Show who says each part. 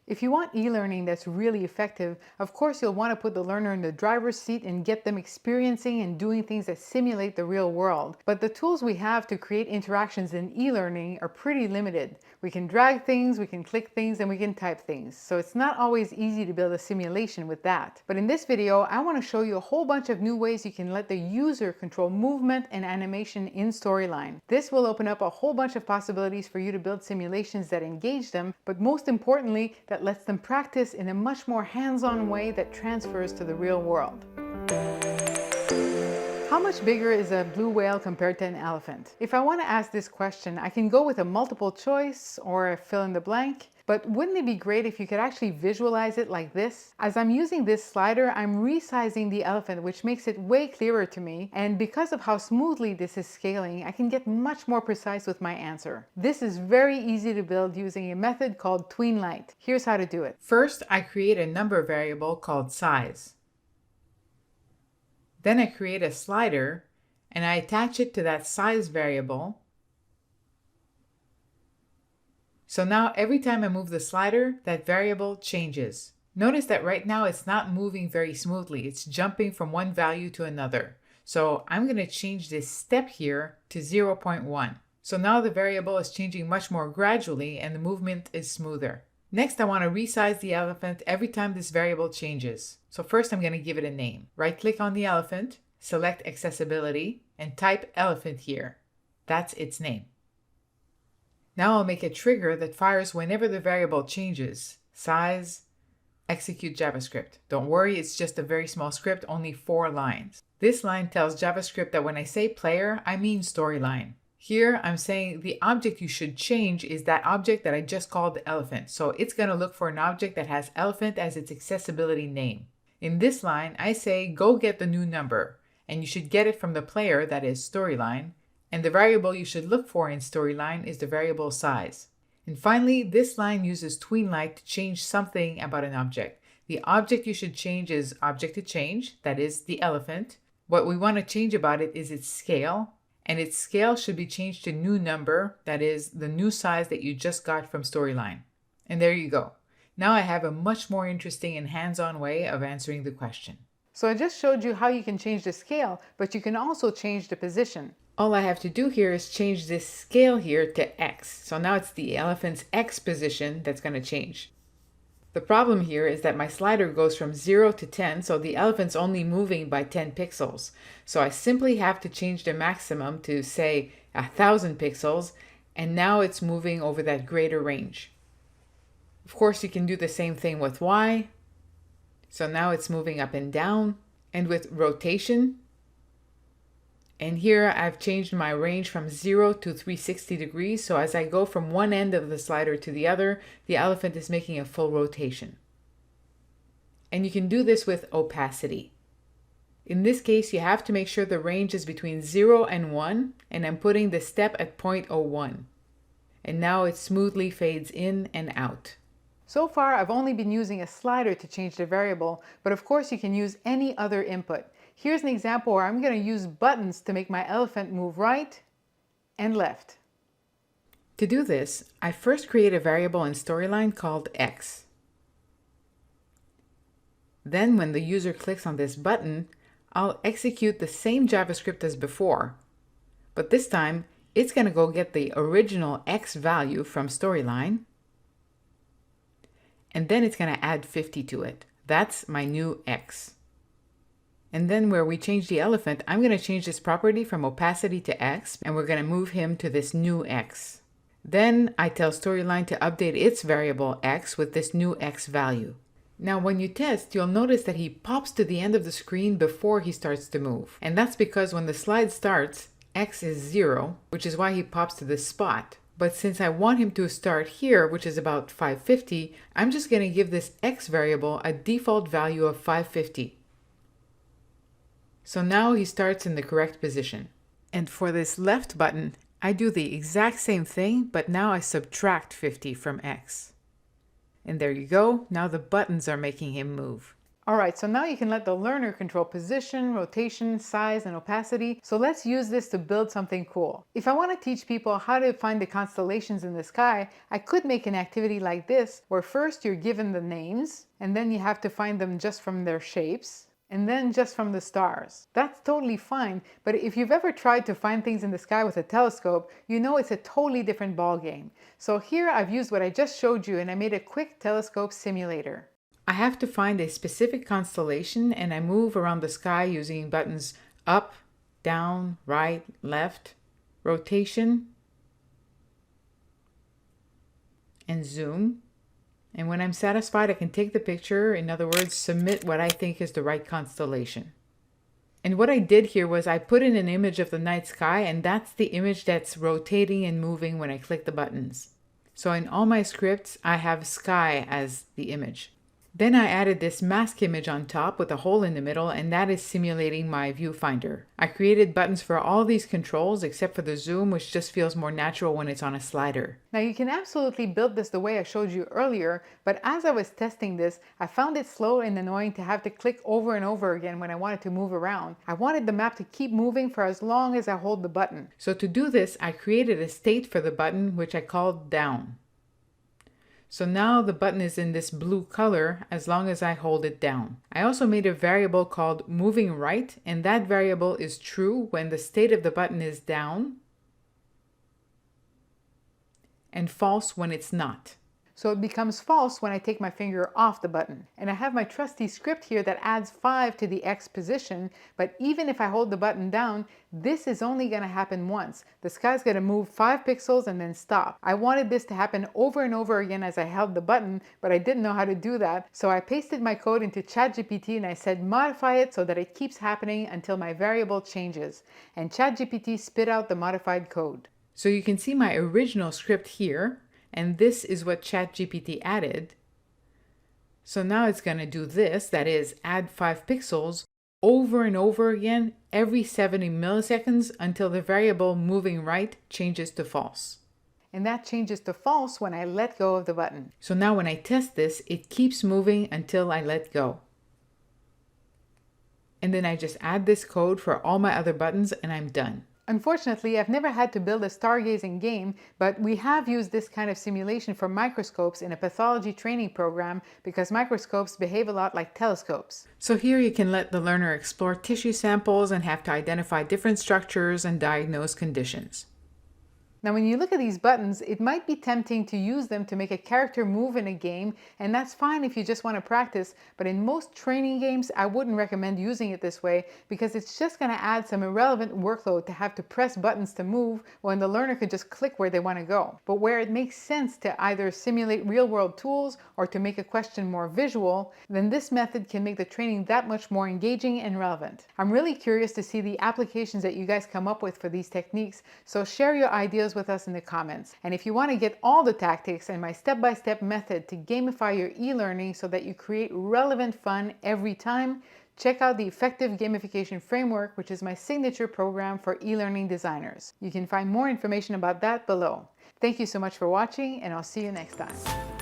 Speaker 1: If you want e-learning that's really effective, of course you'll want to put the learner in the driver's seat and get them experiencing and doing things that simulate the real world. But the tools we have to create interactions in e-learning are pretty limited. We can drag things, we can click things, and we can type things. So it's not always easy to build a simulation with that. But in this video, I want to show you a whole bunch of new ways you can let the user control movement and animation in Storyline. This will open up a whole bunch of possibilities for you to build simulations that engage them, but most importantly, that lets them practice in a much more hands-on way that transfers to the real world. How much bigger is a blue whale compared to an elephant? If I want to ask this question, I can go with a multiple choice or a fill in the blank. But wouldn't it be great if you could actually visualize it like this? As I'm using this slider, I'm resizing the elephant, which makes it way clearer to me. And because of how smoothly this is scaling, I can get much more precise with my answer. This is very easy to build using a method called tweenlight. Here's how to do it. First, I create a number variable called size. Then I create a slider and I attach it to that size variable. So now every time I move the slider, that variable changes. Notice that right now it's not moving very smoothly. It's jumping from one value to another. So I'm going to change this step here to 0.1. So now the variable is changing much more gradually and the movement is smoother. Next, I want to resize the elephant every time this variable changes. So first I'm going to give it a name. Right-click on the elephant, select Accessibility, and type elephant here. That's its name. Now I'll make a trigger that fires whenever the variable changes. Size, execute JavaScript. Don't worry, it's just a very small script, only 4 lines. This line tells JavaScript that when I say player, I mean Storyline. Here, I'm saying the object you should change is that object that I just called the elephant. So it's going to look for an object that has elephant as its accessibility name. In this line, I say go get the new number, and you should get it from the player, that is Storyline, and the variable you should look for in Storyline is the variable size. And finally, this line uses tweenlight to change something about an object. The object you should change is object to change, that is the elephant. What we want to change about it is its scale. And its scale should be changed to new number, that is the new size that you just got from Storyline. And there you go. Now I have a much more interesting and hands-on way of answering the question. So I just showed you how you can change the scale, but you can also change the position. All I have to do here is change this scale here to X. So now it's the elephant's X position that's going to change. The problem here is that my slider goes from 0 to 10, so the elephant's only moving by 10 pixels. So I simply have to change the maximum to, say, 1,000 pixels, and now it's moving over that greater range. Of course, you can do the same thing with Y. So now it's moving up and down, and with rotation. And here I've changed my range from 0 to 360 degrees, so as I go from one end of the slider to the other, the elephant is making a full rotation. And you can do this with opacity. In this case, you have to make sure the range is between 0 and 1, and I'm putting the step at 0.01. And now it smoothly fades in and out. So far, I've only been using a slider to change the variable, but of course you can use any other input. Here's an example where I'm going to use buttons to make my elephant move right and left. To do this, I first create a variable in Storyline called X. Then when the user clicks on this button, I'll execute the same JavaScript as before, but this time it's going to go get the original X value from Storyline, and then it's going to add 50 to it. That's my new X. And then where we change the elephant, I'm going to change this property from opacity to X, and we're going to move him to this new X. Then I tell Storyline to update its variable X with this new X value. Now when you test, you'll notice that he pops to the end of the screen before he starts to move. And that's because when the slide starts, X is 0, which is why he pops to this spot. But since I want him to start here, which is about 550, I'm just going to give this X variable a default value of 550. So now he starts in the correct position. And for this left button, I do the exact same thing, but now I subtract 50 from X. And there you go, now the buttons are making him move. Alright, so now you can let the learner control position, rotation, size, and opacity. So let's use this to build something cool. If I want to teach people how to find the constellations in the sky, I could make an activity like this, where first you're given the names, and then you have to find them just from their shapes, and then just from the stars. That's totally fine, but if you've ever tried to find things in the sky with a telescope, you know it's a totally different ballgame. So here I've used what I just showed you and I made a quick telescope simulator. I have to find a specific constellation and I move around the sky using buttons up, down, right, left, rotation, and zoom. And when I'm satisfied, I can take the picture, in other words, submit what I think is the right constellation. And what I did here was I put in an image of the night sky, and that's the image that's rotating and moving when I click the buttons. So in all my scripts, I have sky as the image. Then I added this mask image on top with a hole in the middle, and that is simulating my viewfinder. I created buttons for all these controls except for the zoom, which just feels more natural when it's on a slider. Now you can absolutely build this the way I showed you earlier, but as I was testing this, I found it slow and annoying to have to click over and over again when I wanted to move around. I wanted the map to keep moving for as long as I hold the button. So to do this, I created a state for the button, which I called down. So now the button is in this blue color as long as I hold it down. I also made a variable called moving right, and that variable is true when the state of the button is down and false when it's not. So it becomes false when I take my finger off the button. And I have my trusty script here that adds 5 to the X position, but even if I hold the button down, this is only going to happen once. The sky's going to move 5 pixels and then stop. I wanted this to happen over and over again as I held the button, but I didn't know how to do that. So I pasted my code into ChatGPT and I said modify it so that it keeps happening until my variable changes. And ChatGPT spit out the modified code. So you can see my original script here. And this is what ChatGPT added. So now it's going to do this, that is, add 5 pixels over and over again every 70 milliseconds until the variable moving right changes to false. And that changes to false when I let go of the button. So now when I test this, it keeps moving until I let go. And then I just add this code for all my other buttons and I'm done. Unfortunately, I've never had to build a stargazing game, but we have used this kind of simulation for microscopes in a pathology training program because microscopes behave a lot like telescopes. So here you can let the learner explore tissue samples and have to identify different structures and diagnose conditions. Now when you look at these buttons, it might be tempting to use them to make a character move in a game, and that's fine if you just want to practice, but in most training games I wouldn't recommend using it this way because it's just going to add some irrelevant workload to have to press buttons to move when the learner could just click where they want to go. But where it makes sense to either simulate real-world tools or to make a question more visual, then this method can make the training that much more engaging and relevant. I'm really curious to see the applications that you guys come up with for these techniques, so share your ideas with us in the comments. And if you want to get all the tactics and my step-by-step method to gamify your e-learning so that you create relevant fun every time, check out the Effective Gamification Framework, which is my signature program for e-learning designers. You can find more information about that below. Thank you so much for watching, and I'll see you next time.